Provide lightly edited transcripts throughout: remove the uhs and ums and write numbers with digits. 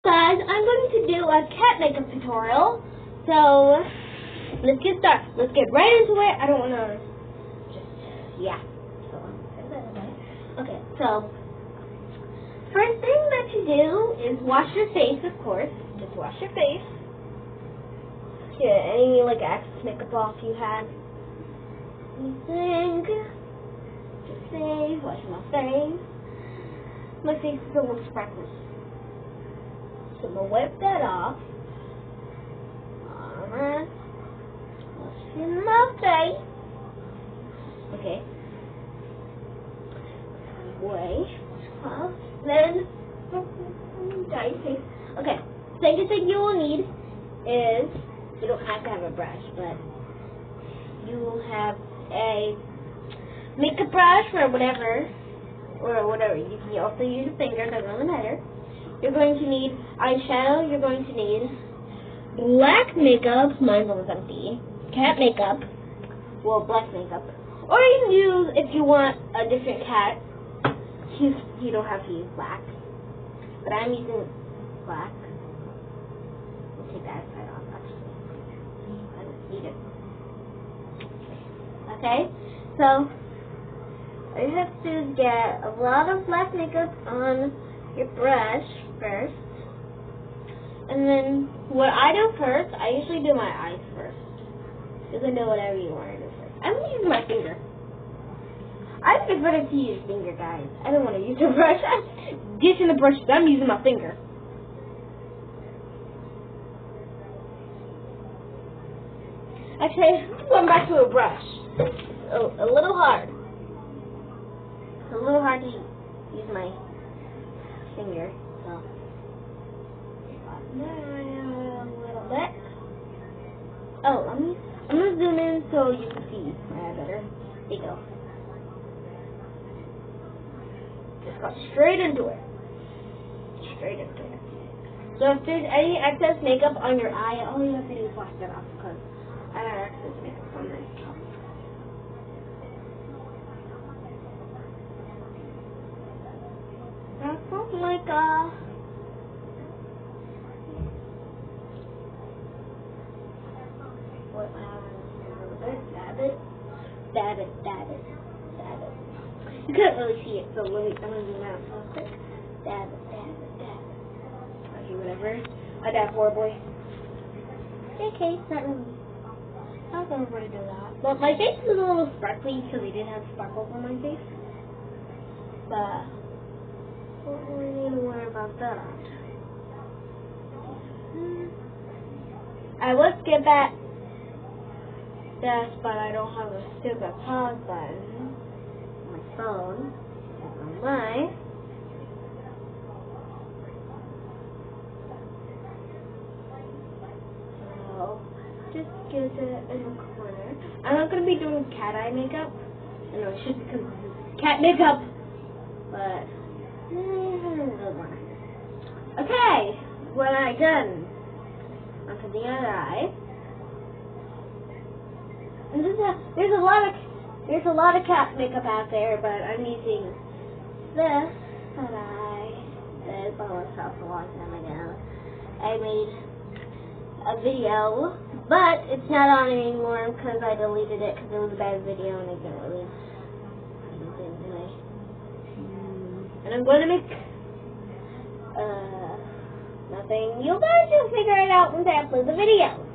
Guys, I'm going to do a cat makeup tutorial. So, let's get started. Let's get right into it. I don't want to yeah. So, okay, so, first thing that you do is wash your face, of course. Just wash your face. Get any, like, excess makeup off you had. Anything. Just say, wash my face. My face is a little sparkly. So I'm going to wipe that off. Alright. Washing my face. Okay. Wash off. Then, dye your face. Okay. Second thing you will need is, you don't have to have a brush, but you will have a makeup brush or whatever. You can also use a finger, doesn't really matter. You're going to need eyeshadow. You're going to need black makeup. Mine's almost empty. Cat makeup. Well, black makeup. Or you can use, if you want a different cat, you don't have to use black. But I'm using black. I'll take that side off, actually. I don't need it. Okay, so all you have to do is get a lot of black makeup on your brush first. And then what I do first, I usually do my eyes first. You can do whatever you want to do first. I'm going to use my finger. I think it's better to use finger, guys. I don't want to use a brush. I'm ditching the brushes. I'm using my finger. Actually, I'm going back to a brush. A little hard. It's a little hard to use my finger. So, a little bit. Oh, I'm gonna zoom in so you can see better. There you go. Just got straight into it. Straight into it. So if there's any excess makeup on your eye, all you have to do is wash that off because I have excess makeup on my top. That's not like what a little bit, dab it. You couldn't really see it, so I'm gonna zoom out real quick. Dab it. Okay, whatever. I dab horribly. Okay, it's not really. I was never going to do that. But my face is a little sparkly because I did have sparkles on my face. But don't really need to worry about that. I would skip at this, but I don't have a stupid pause button on my phone. On mine. So just get it in the corner. I'm not going to be doing cat eye makeup. I know I should because this is cat makeup. But okay, when I'm done, onto the other eye. And there's a lot of cat makeup out there, but I'm using this that I did by myself a long time ago. I made a video, but it's not on anymore because I deleted it because it was a bad video and I didn't really use it anyway. And I'm going to make nothing. You guys will figure it out once I upload the video.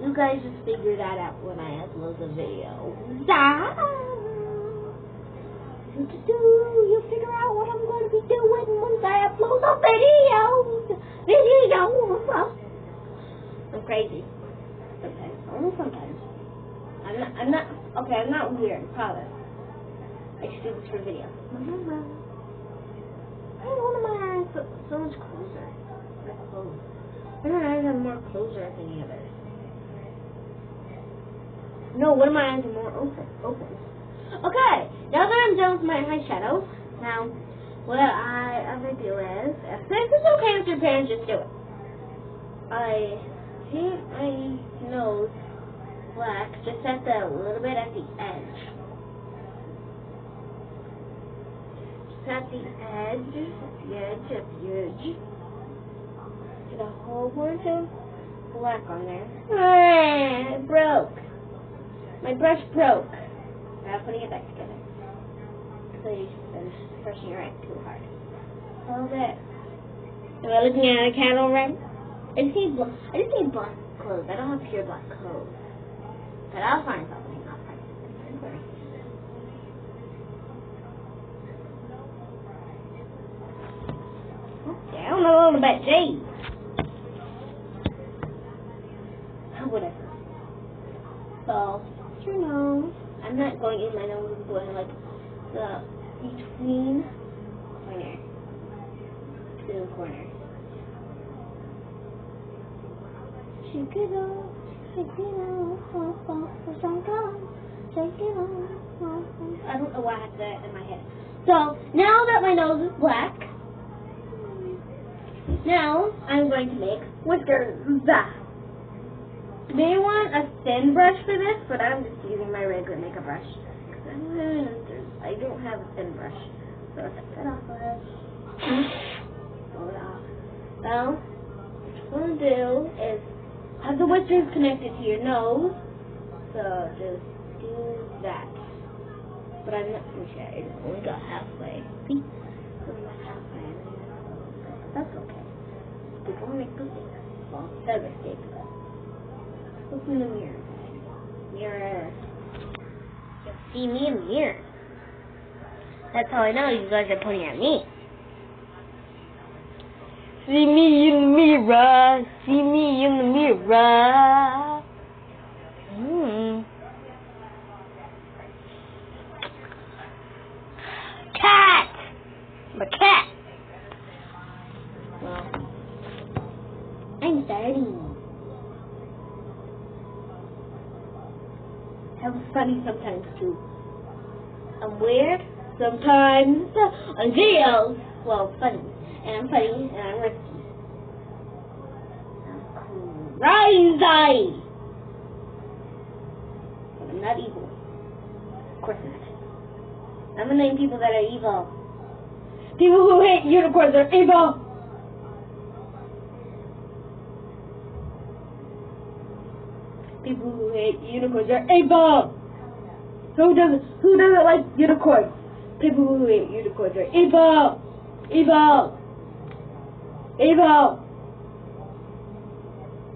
You guys just figure that out when I upload the video. You'll figure out what I'm going to be doing once I upload the video. I'm crazy. Sometimes. Only sometimes. I'm not weird. I promise. I just do this for video. I don't want my eyes so much closer. My eyes are more closer than the others. No, one of my eyes are more open. Okay, now that I'm done with my eyeshadow, now what I'm going to do is, if this is okay with your parents, just do it. I paint my nose black just at a little bit at the edge. at the edge, at the edge. Get a whole bunch of black on there. Ah, it broke. My brush broke. Now putting it back together. So you just finish brushing your right too hard. All that. Am I looking at a candle right? I just need black clothes. I don't have pure black clothes. But I'll find something. Down a little bit, geez. Whatever. So, your nose. I'm not going in my nose. I'm going like the between corner. Two corners. Shake it off, shake it off, shake it off. I don't know why I had that in my head. So, now that my nose is black, now I'm going to make whiskers. They want a thin brush for this, but I'm just using my regular makeup brush. I don't have a thin brush. So take that off of it. Pull it off. Now, what you want to do is have the whiskers connected to your nose. So just do that. But I'm not finished yet. I only got halfway. See? Only got halfway. But that's okay. People make mistakes. Well, they're mistakes, but look in the mirror. Mirror. You'll see me in the mirror. That's how I know you guys are pointing at me. See me in the mirror. See me in the mirror. Cat! I'm a cat. Well, I'm 30. I'm funny sometimes too. I'm weird sometimes. On videos, well, funny. And I'm funny, and I'm risky. I'm crazy. But I'm not evil. Of course not. I'm gonna name people that are evil. People who hate unicorns are evil. People who hate unicorns are evil. Who doesn't like unicorns? People who hate unicorns are evil. Evil. Evil.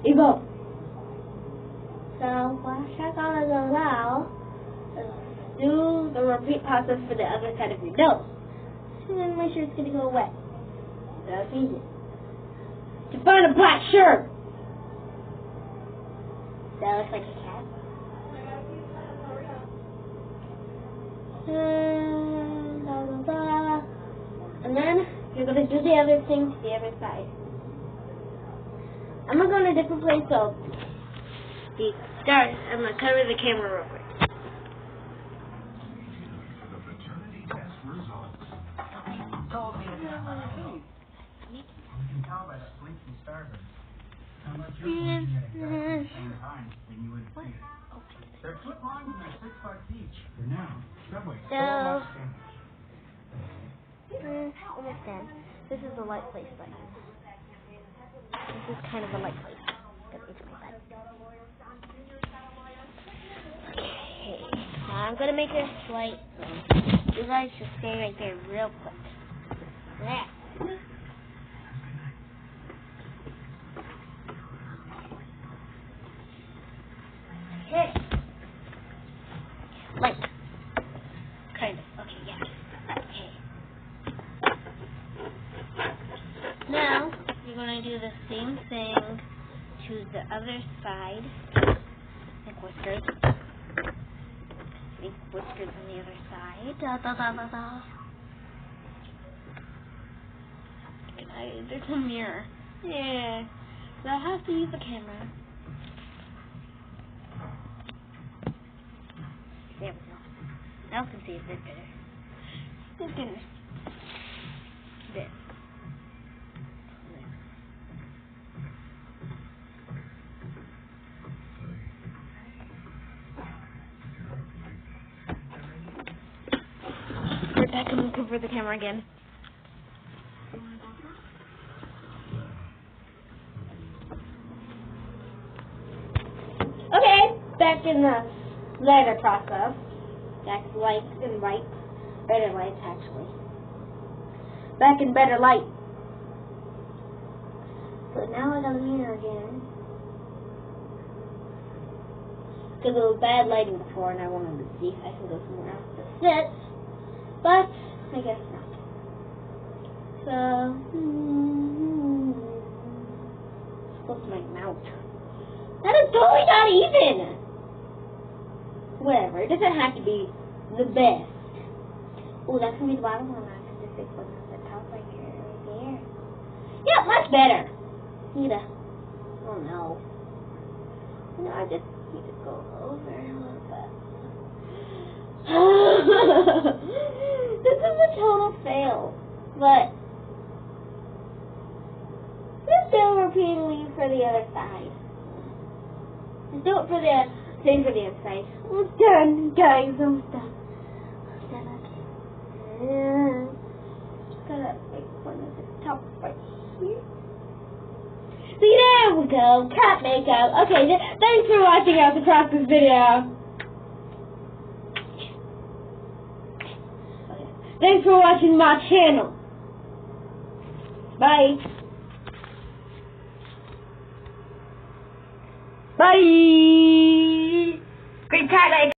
Evil. So what I gotta do now is do the repeat process for the other side of your nose. And then my shirt's gonna go away. That's easy. To find a black shirt. That looks like a cat. And then you're going to do the other thing to the other side. I'm going to go in a different place, so I'm going to cover the camera real quick. You can tell by the blinking starboard how much you're looking at it at the same time than you would think. They're foot long and they're $6 each. For now, Subway. So, almost done. This is a light place, but this is kind of a light place. Okay, now I'm gonna make this light. You guys just stay right there real quick. Yeah. Okay. Light. Kind of. Okay, yeah. Okay. Now, you're going to do the same thing to the other side. Like whiskers. Make whiskers on the other side. Da da da da da. There's a mirror. Yeah. So I have to use the camera. There we go. Now I can see a bit better. It's better. There. We're back on the over the camera again. Okay, back in the letter process. Back light and right. Better light, actually. Back in better light. So now I gotta mirror again. Because it was bad lighting before and I wanted to see if I can go somewhere else to sit. But, I guess not. So, supposed to make mount. That is totally not even! Whatever, it doesn't have to be the best. Oh, that's gonna be the bottom one. I can just pick one at the top right here, right there. Yeah, much better. Need a, oh no. No, I just need to go over a little bit. This is a total fail. But let's do it repeatedly for the other side. Let's do it for the same for the other side. I'm done, guys. I'm done. Gotta make one at the top right here. See, there we go. Cat makeup. Okay, thanks for watching us across this video. Okay. Thanks for watching my channel. Bye. Bye. Great cat.